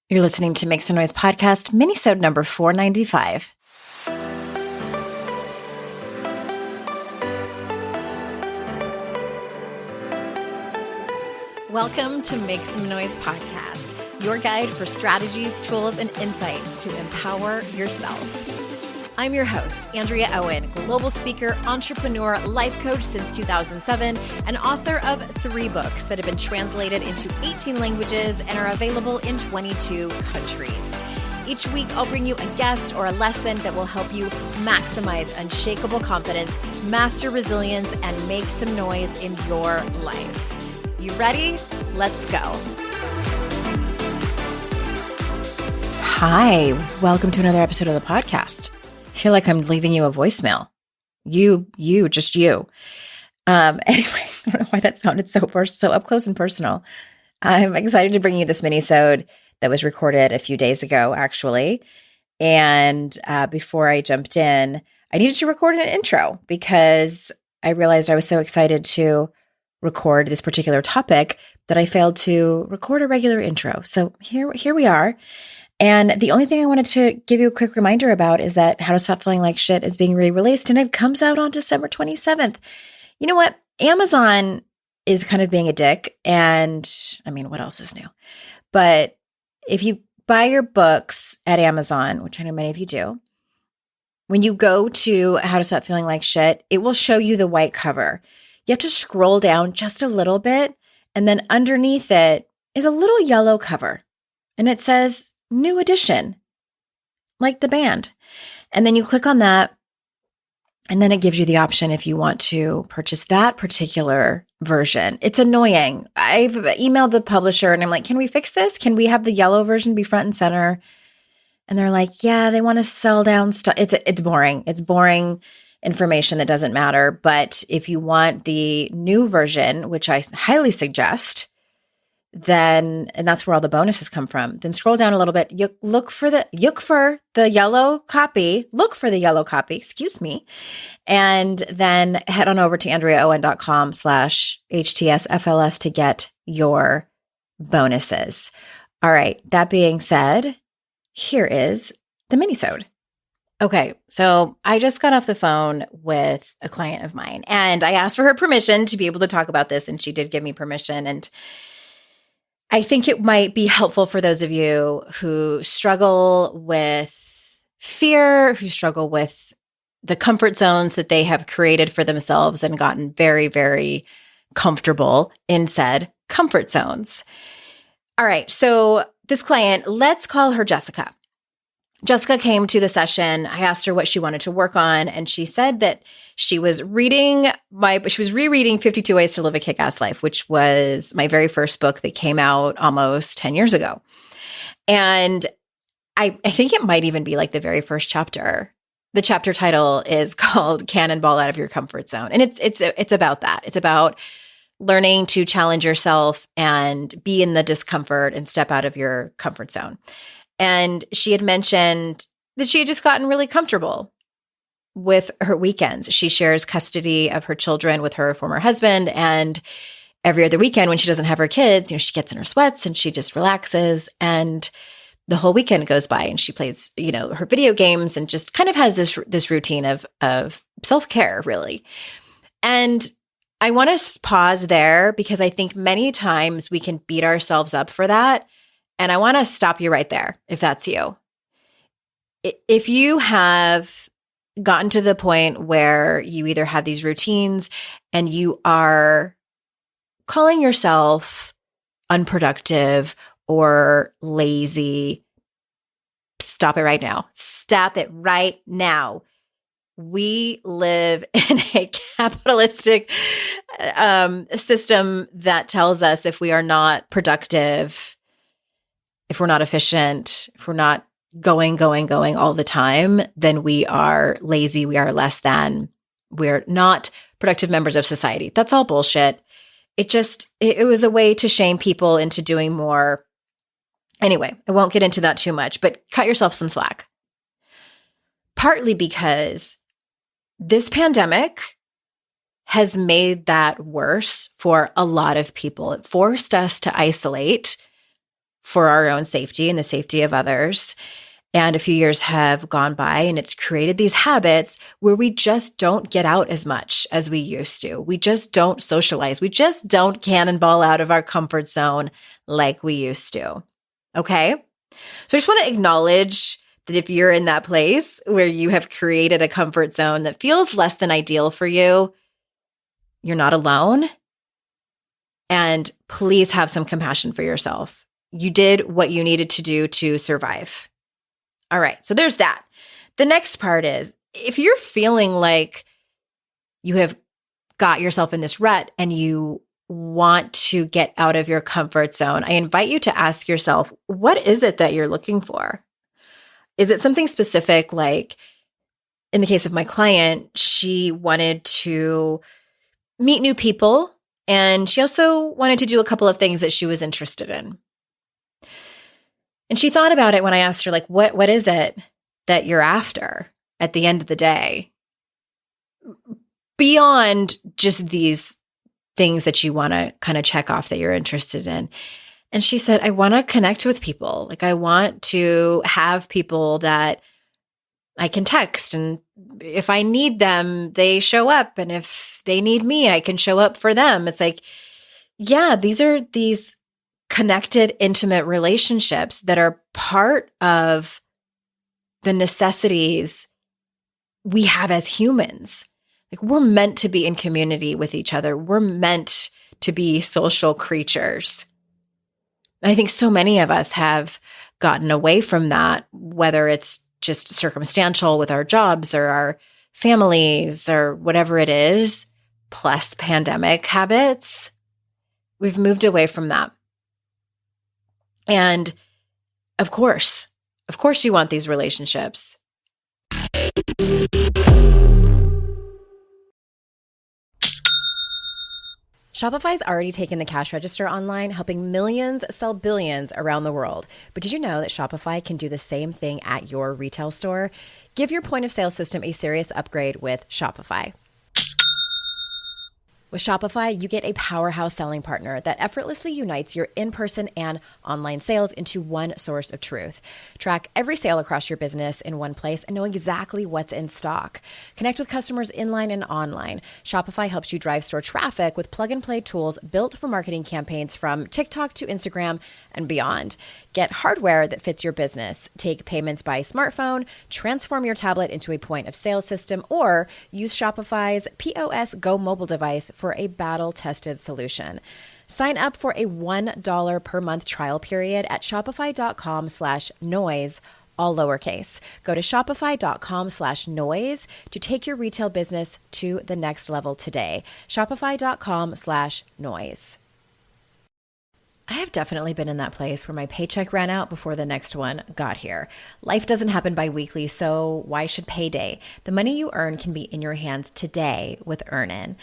You're listening to Make Some Noise podcast, Minisode number 495. Welcome to Make Some Noise podcast, your guide for strategies, tools, and insight to empower yourself. I'm your host, Andrea Owen, global speaker, entrepreneur, life coach since 2007, and author of 3 books that have been translated into 18 languages and are available in 22 countries. Each week, I'll bring you a guest or a lesson that will help you maximize unshakable confidence, master resilience, and make some noise in your life. You ready? Let's go. Hi, welcome to another episode of the podcast. I feel like I'm leaving you a voicemail. Just you. Anyway, I don't know why that sounded so up close and personal. I'm excited to bring you this mini-sode that was recorded a few days ago, actually. And before I jumped in, I needed to record an intro because I realized I was so excited to record this particular topic that I failed to record a regular intro. So here we are. And the only thing I wanted to give you a quick reminder about is that How to Stop Feeling Like Shit is being re-released, and it comes out on December 27th. You know what? Amazon is kind of being a dick, and I mean, what else is new? But if you buy your books at Amazon, which I know many of you do, when you go to How to Stop Feeling Like Shit, it will show you the white cover. You have to scroll down just a little bit, and then underneath it is a little yellow cover, and it says new edition, like the band. And then you click on that, and then it gives you the option if you want to purchase that particular version. It's annoying. I've emailed the publisher and I'm like, can we fix this? Can we have the yellow version be front and center? And they're like, yeah, they want to sell down stuff. It's boring. It's boring information that doesn't matter. But if you want the new version, which I highly suggest, then, and that's where all the bonuses come from, then scroll down a little bit. You look for the yellow copy, and then head on over to andreaowen.com/HTSFLS to get your bonuses. All right. That being said, here is the minisode. Okay. So I just got off the phone with a client of mine and I asked for her permission to be able to talk about this, and she did give me permission. And I think it might be helpful for those of you who struggle with fear, who struggle with the comfort zones that they have created for themselves and gotten very, very comfortable in said comfort zones. All right. So this client, let's call her Jessica. Jessica came to the session. I asked her what she wanted to work on, and she said that she was rereading 52 Ways to Live a Kick-Ass Life, which was my very first book that came out almost 10 years ago. And I think it might even be like the very first chapter. The chapter title is called Cannonball Out of Your Comfort Zone. And it's about that. It's about learning to challenge yourself and be in the discomfort and step out of your comfort zone. And she had mentioned that she had just gotten really comfortable with her weekends. She shares custody of her children with her former husband. And every other weekend when she doesn't have her kids, she gets in her sweats and she just relaxes. And the whole weekend goes by and she plays, her video games and just kind of has this routine of self-care, really. And I want to pause there because I think many times we can beat ourselves up for that. And I want to stop you right there, if that's you. If you have gotten to the point where you either have these routines and you are calling yourself unproductive or lazy, stop it right now. Stop it right now. We live in a capitalistic system that tells us if we are not productive, if we're not efficient, if we're not going all the time, then we are lazy, we are less than, we're not productive members of society. That's all bullshit. It was a way to shame people into doing more. Anyway, I won't get into that too much, but cut yourself some slack. Partly because this pandemic has made that worse for a lot of people. It forced us to isolate for our own safety and the safety of others. And a few years have gone by and it's created these habits where we just don't get out as much as we used to. We just don't socialize. We just don't cannonball out of our comfort zone like we used to. Okay? So I just want to acknowledge that if you're in that place where you have created a comfort zone that feels less than ideal for you, you're not alone. And please have some compassion for yourself. You did what you needed to do to survive. All right, so there's that. The next part is, if you're feeling like you have got yourself in this rut and you want to get out of your comfort zone, I invite you to ask yourself, what is it that you're looking for? Is it something specific? Like in the case of my client, she wanted to meet new people, and she also wanted to do a couple of things that she was interested in. And she thought about it when I asked her, like, what is it that you're after at the end of the day? Beyond just these things that you want to kind of check off that you're interested in. And she said, I want to connect with people. Like, I want to have people that I can text, and if I need them, they show up. And if they need me, I can show up for them. It's like, yeah, these are these connected, intimate relationships that are part of the necessities we have as humans. Like, we're meant to be in community with each other. We're meant to be social creatures. And I think so many of us have gotten away from that, whether it's just circumstantial with our jobs or our families or whatever it is, plus pandemic habits. We've moved away from that. And of course you want these relationships. Shopify's already taken the cash register online, helping millions sell billions around the world. But did you know that Shopify can do the same thing at your retail store? Give your point of sale system a serious upgrade with Shopify. With Shopify, you get a powerhouse selling partner that effortlessly unites your in-person and online sales into one source of truth. Track every sale across your business in one place and know exactly what's in stock. Connect with customers inline and online. Shopify helps you drive store traffic with plug-and-play tools built for marketing campaigns from TikTok to Instagram and beyond. Get hardware that fits your business. Take payments by smartphone, transform your tablet into a point of sale system, or use Shopify's POS Go mobile device for a battle-tested solution. Sign up for a $1 per month trial period at shopify.com/noise, all lowercase. Go to shopify.com/noise to take your retail business to the next level today. Shopify.com/noise. I have definitely been in that place where my paycheck ran out before the next one got here. Life doesn't happen bi-weekly, so why should payday? The money you earn can be in your hands today with Earnin.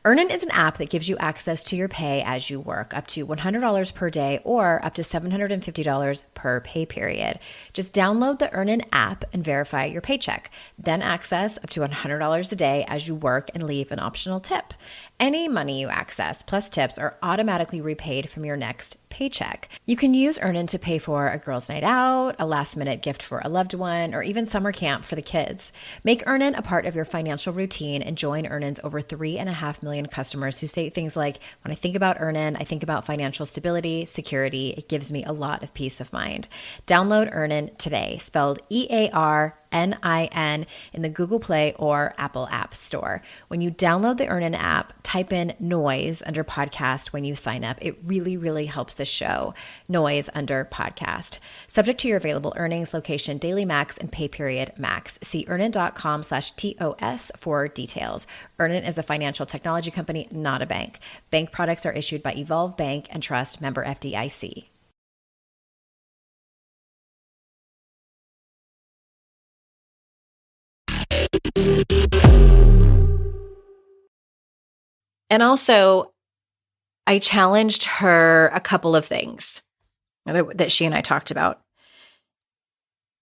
Earnin is an app that gives you access to your pay as you work, up to $100 per day or up to $750 per pay period. Just download the Earnin app and verify your paycheck. Then access up to $100 a day as you work and leave an optional tip. Any money you access plus tips are automatically repaid from your next paycheck. You can use Earnin to pay for a girls' night out, a last-minute gift for a loved one, or even summer camp for the kids. Make Earnin a part of your financial routine and join Earnin's over 3.5 million customers who say things like, when I think about Earnin, I think about financial stability, security. It gives me a lot of peace of mind. Download Earnin today, spelled EARNIN, in the Google Play or Apple App Store. When you download the Earnin app, type in Noise under podcast when you sign up. It really, really helps the show. Noise under podcast. Subject to your available earnings, location, daily max, and pay period max. See earnin.com/TOS for details. Earnin is a financial technology company, not a bank. Bank products are issued by Evolve Bank and Trust, member FDIC. And also, I challenged her a couple of things that she and I talked about.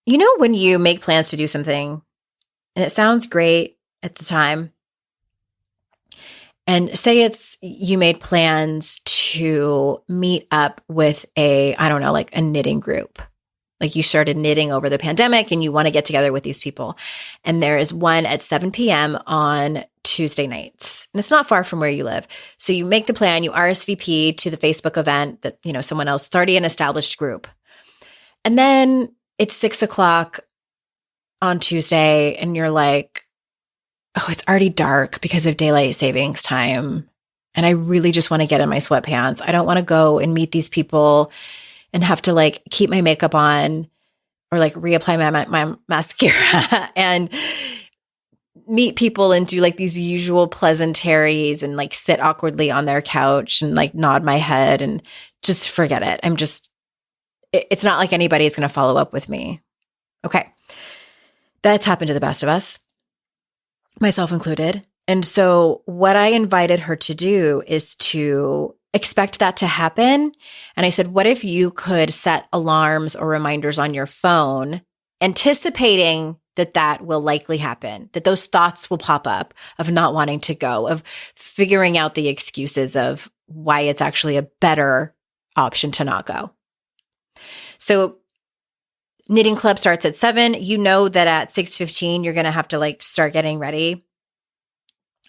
You know, when you make plans to do something and it sounds great at the time, And say you made plans to meet up with I don't know, like a knitting group. Like you started knitting over the pandemic and you want to get together with these people. And there is one at 7 p.m. on Tuesday nights. And it's not far from where you live. So you make the plan, you RSVP to the Facebook event that, someone else, it's already an established group. And then it's 6:00 on Tuesday and you're like, oh, it's already dark because of daylight savings time. And I really just want to get in my sweatpants. I don't want to go and meet these people and have to like keep my makeup on or like reapply my mascara and meet people and do like these usual pleasantries and like sit awkwardly on their couch and like nod my head and just forget it. It's not like anybody's going to follow up with me. Okay. That's happened to the best of us, myself included. And so what I invited her to do is to expect that to happen. And I said, what if you could set alarms or reminders on your phone, anticipating that will likely happen, that those thoughts will pop up of not wanting to go, of figuring out the excuses of why it's actually a better option to not go. So knitting club starts at 7. You know that at 6:15, you're going to have to like start getting ready.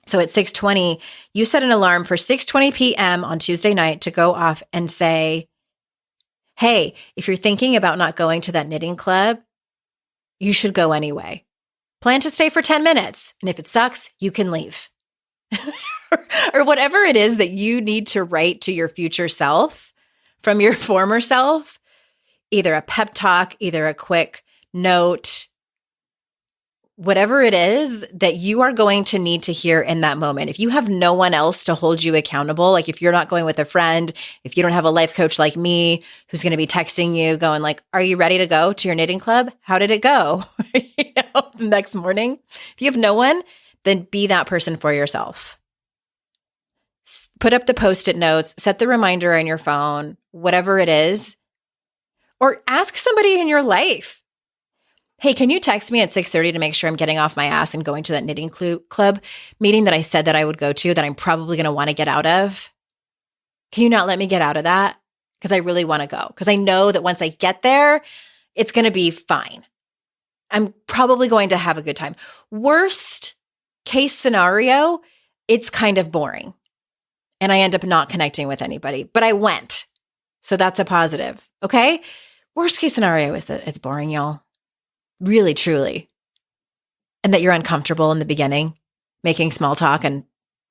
So at 6:20, you set an alarm for 6:20 p.m. on Tuesday night to go off and say, hey, if you're thinking about not going to that knitting club, you should go anyway. Plan to stay for 10 minutes. And if it sucks, you can leave. Or whatever it is that you need to write to your future self from your former self, either a pep talk, either a quick note, whatever it is that you are going to need to hear in that moment. If you have no one else to hold you accountable, like if you're not going with a friend, if you don't have a life coach like me who's going to be texting you going like, are you ready to go to your knitting club? How did it go? The next morning. If you have no one, then be that person for yourself. Put up the Post-it notes, set the reminder on your phone, whatever it is, or ask somebody in your life. Hey, can you text me at 6:30 to make sure I'm getting off my ass and going to that knitting club meeting that I said that I would go to that I'm probably going to want to get out of? Can you not let me get out of that? Because I really want to go. Because I know that once I get there, it's going to be fine. I'm probably going to have a good time. Worst case scenario, it's kind of boring. And I end up not connecting with anybody. But I went. So that's a positive. Okay? Worst case scenario is that it's boring, y'all. Really, truly. And that you're uncomfortable in the beginning, making small talk and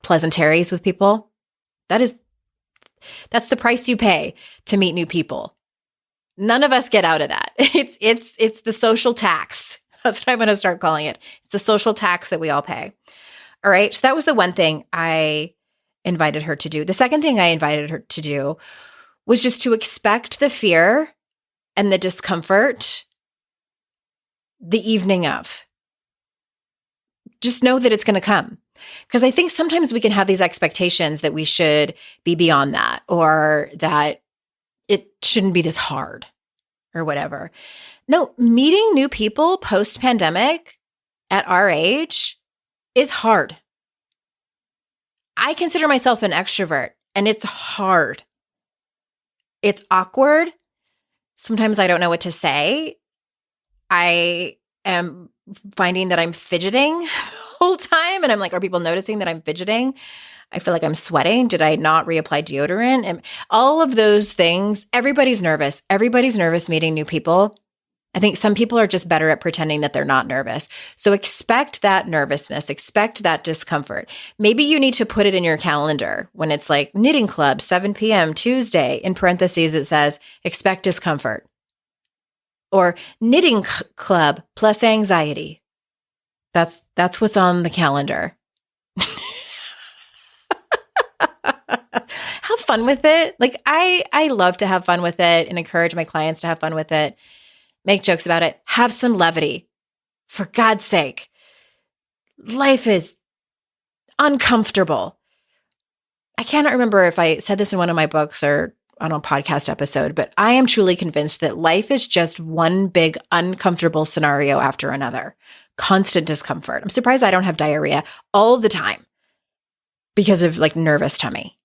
pleasantries with people. That's the price you pay to meet new people. None of us get out of that. It's the social tax. That's what I'm going to start calling it. It's the social tax that we all pay. All right. So that was the one thing I invited her to do. The second thing I invited her to do was just to expect the fear and the discomfort the evening of. Just know that it's going to come. Because I think sometimes we can have these expectations that we should be beyond that, or that it shouldn't be this hard or whatever. No, meeting new people post-pandemic at our age is hard. I consider myself an extrovert, and it's hard. It's awkward. Sometimes I don't know what to say. I am finding that I'm fidgeting the whole time. And I'm like, are people noticing that I'm fidgeting? I feel like I'm sweating. Did I not reapply deodorant? And all of those things, everybody's nervous. Everybody's nervous meeting new people. I think some people are just better at pretending that they're not nervous. So expect that nervousness, expect that discomfort. Maybe you need to put it in your calendar when it's like knitting club, 7 p.m. Tuesday, in parentheses, it says, expect discomfort. Or knitting club plus anxiety. That's what's on the calendar. Have fun with it. Like I love to have fun with it and encourage my clients to have fun with it. Make jokes about it. Have some levity. For God's sake. Life is uncomfortable. I cannot remember if I said this in one of my books or on a podcast episode, but I am truly convinced that life is just one big uncomfortable scenario after another. Constant discomfort. I'm surprised I don't have diarrhea all the time. because of like nervous tummy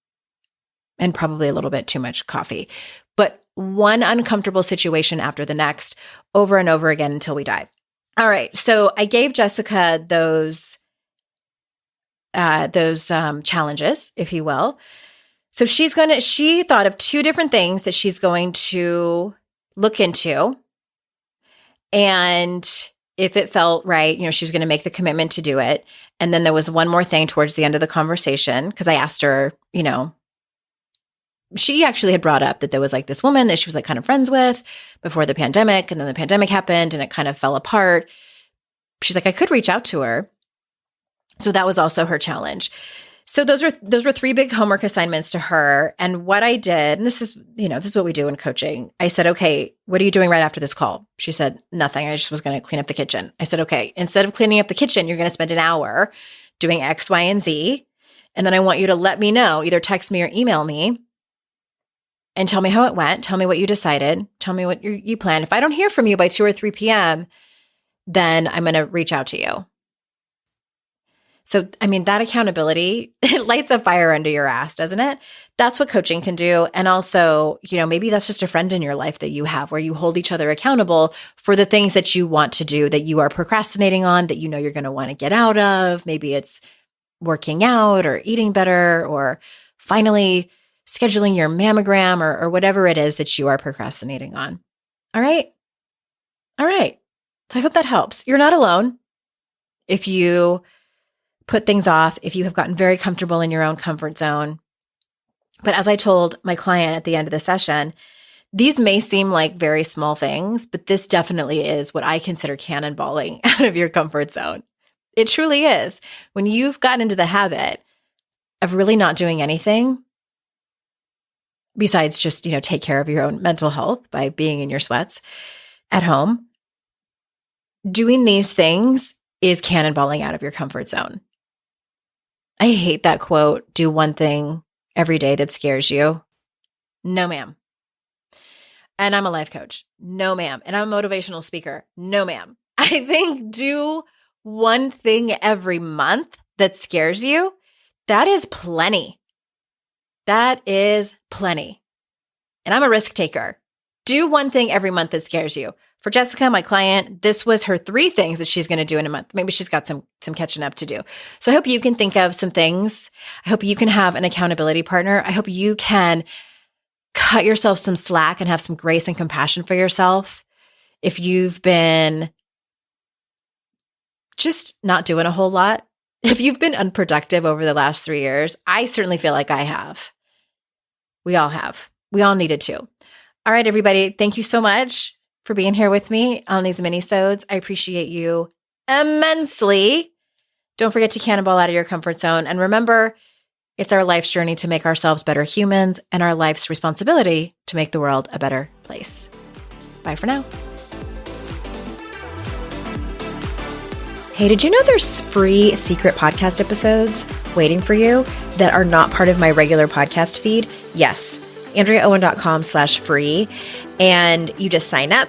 and probably a little bit too much coffee. But one uncomfortable situation after the next, over and over again until we die. All right. So I gave Jessica those challenges, if you will. So she thought of 2 different things that she's going to look into. And if it felt right, she was going to make the commitment to do it. And then there was one more thing towards the end of the conversation, because I asked her, she actually had brought up that there was like this woman that she was like kind of friends with before the pandemic. And then the pandemic happened and it kind of fell apart. She's like, I could reach out to her. So that was also her challenge. So those were 3 big homework assignments to her. And what I did, and this is what we do in coaching. I said, okay, what are you doing right after this call? She said, nothing. I just was going to clean up the kitchen. I said, okay, instead of cleaning up the kitchen, you're going to spend an hour doing X, Y, and Z. And then I want you to let me know, either text me or email me and tell me how it went. Tell me what you decided. Tell me what you planned. If I don't hear from you by 2 or 3 p.m., then I'm going to reach out to you. So, that accountability, it lights a fire under your ass, doesn't it? That's what coaching can do. And also, maybe that's just a friend in your life that you have where you hold each other accountable for the things that you want to do, that you are procrastinating on, that you're going to want to get out of. Maybe it's working out or eating better or finally scheduling your mammogram or whatever it is that you are procrastinating on. All right. So I hope that helps. You're not alone. If you put things off, if you have gotten very comfortable in your own comfort zone. But as I told my client at the end of the session, these may seem like very small things, but this definitely is what I consider cannonballing out of your comfort zone. It truly is. When you've gotten into the habit of really not doing anything besides just, take care of your own mental health by being in your sweats at home, doing these things is cannonballing out of your comfort zone. I hate that quote, do one thing every day that scares you. No, ma'am. And I'm a life coach. No, ma'am. And I'm a motivational speaker. No, ma'am. I think do one thing every month that scares you. That is plenty. That is plenty. And I'm a risk taker. Do one thing every month that scares you. For Jessica, my client, this was her 3 things that she's going to do in a month. Maybe she's got some catching up to do. So I hope you can think of some things. I hope you can have an accountability partner. I hope you can cut yourself some slack and have some grace and compassion for yourself. If you've been just not doing a whole lot, if you've been unproductive over the last 3 years, I certainly feel like I have. We all have. We all needed to. All right, everybody. Thank you so much for being here with me on these minisodes. I appreciate you immensely. Don't forget to cannonball out of your comfort zone. And remember, it's our life's journey to make ourselves better humans and our life's responsibility to make the world a better place. Bye for now. Hey, did you know there's free secret podcast episodes waiting for you that are not part of my regular podcast feed? Yes. AndreaOwen.com/free. And you just sign up.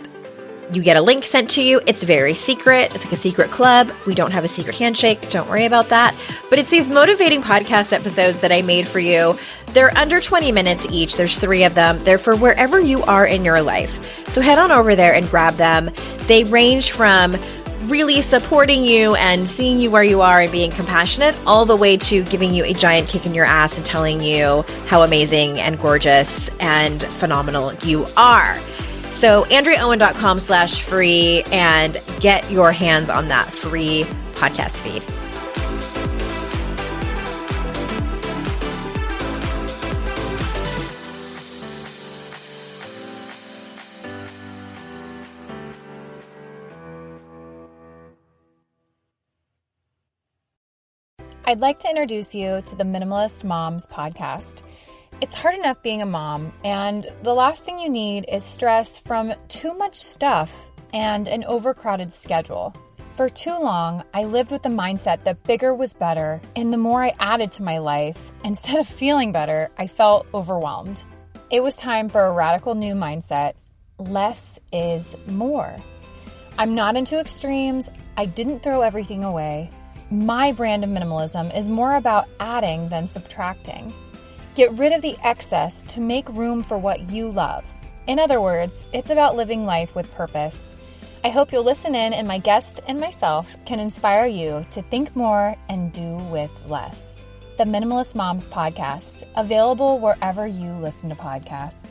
You get a link sent to you. It's very secret. It's like a secret club. We don't have a secret handshake. Don't worry about that. But it's these motivating podcast episodes that I made for you. They're under 20 minutes each. There's 3 of them. They're for wherever you are in your life. So head on over there and grab them. They range from really supporting you and seeing you where you are and being compassionate, all the way to giving you a giant kick in your ass and telling you how amazing and gorgeous and phenomenal you are. So AndreaOwen.com/free and get your hands on that free podcast feed. I'd like to introduce you to the Minimalist Moms podcast. It's hard enough being a mom, and the last thing you need is stress from too much stuff and an overcrowded schedule. For too long, I lived with the mindset that bigger was better, and the more I added to my life, instead of feeling better, I felt overwhelmed. It was time for a radical new mindset. Less is more. I'm not into extremes. I didn't throw everything away. My brand of minimalism is more about adding than subtracting. Get rid of the excess to make room for what you love. In other words, it's about living life with purpose. I hope you'll listen in and my guest and myself can inspire you to think more and do with less. The Minimalist Moms Podcast, available wherever you listen to podcasts.